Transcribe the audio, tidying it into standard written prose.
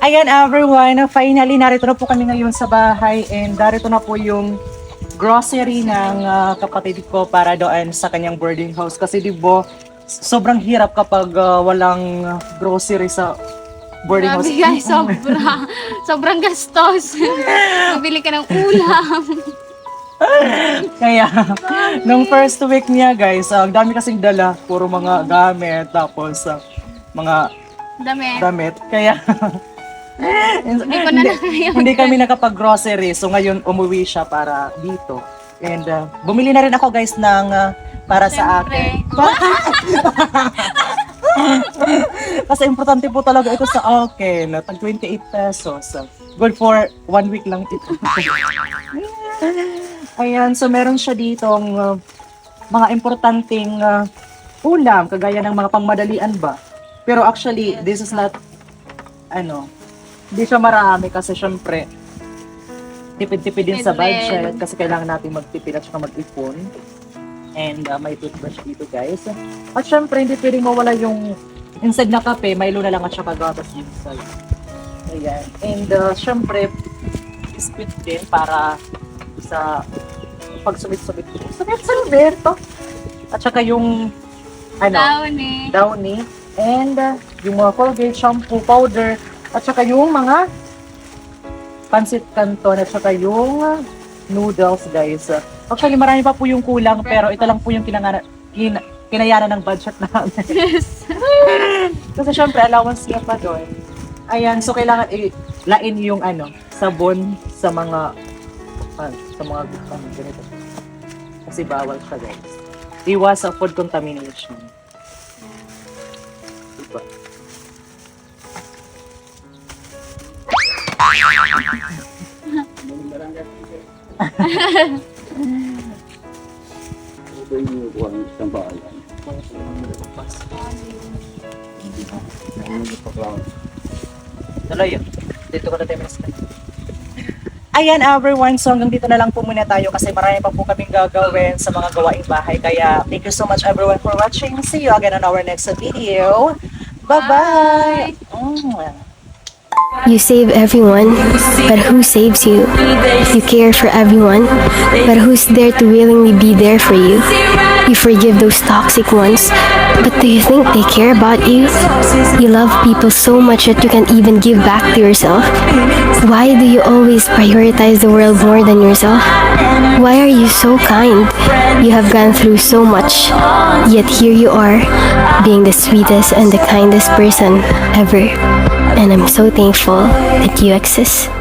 Ayan everyone, finally narito na po kami ngayon sa bahay and narito na po yung grocery ng kapatid ko para doon sa kanyang boarding house. Kasi di ba, sobrang hirap kapag walang grocery sa boarding house. Grabe guys, sobrang gastos. Bibili ka ng ulam. Kaya, nung first week niya guys, ang dami kasing dala, puro mga gamit, tapos mga damit. Kaya, hindi kami nakapag-grocery. So ngayon, umuwi siya para dito. And bumili na rin ako guys ng para sa akin. Kasi importante po talaga ito sa akin. Tag 28 pesos. Good for 1 week lang ito. Ayan, so meron siya ditong mga importanteng ulam, kagaya ng mga pangmadalian ba. Pero actually, this is not, hindi siya marami kasi syempre, tipid-tipid din sa budget kasi kailangan natin magtipid at saka mag-ipon. And may toothbrush dito guys. At syempre, hindi pwedeng mawala yung inside na kape, Milo na lang at saka gatas inside. Ayan. And syempre, biscuit din para sa pagsubit-subit. Subit to. At saka yung Downy. And yung mga Colgate, shampoo, powder. At saka yung mga pancit canton. At saka yung noodles, guys. Actually, marami pa po yung kulang. Pero ito lang po yung kinayanan ng budget namin. Yes. Kasi syempre, allowance niya pa doon. Ayan, so kailangan ilain yung sabon sa mga ganito. Kasi bawal siya guys. Iwas sa food contamination. Diba? Tuloy yun. Dito ko na tayo minutes. Ayan everyone, so hanggang dito na lang po muna tayo kasi marami pa po kaming gagawin sa mga gawaing bahay. Kaya thank you so much everyone for watching. See you again on our next video. Bye-bye! You save everyone, but who saves you? You care for everyone, but who's there to willingly be there for you? You forgive those toxic ones, but do you think they care about you? You love people so much that you can't even give back to yourself. Why do you always prioritize the world more than yourself? Why are you so kind? You have gone through so much, yet here you are, being the sweetest and the kindest person ever. And I'm so thankful that you exist.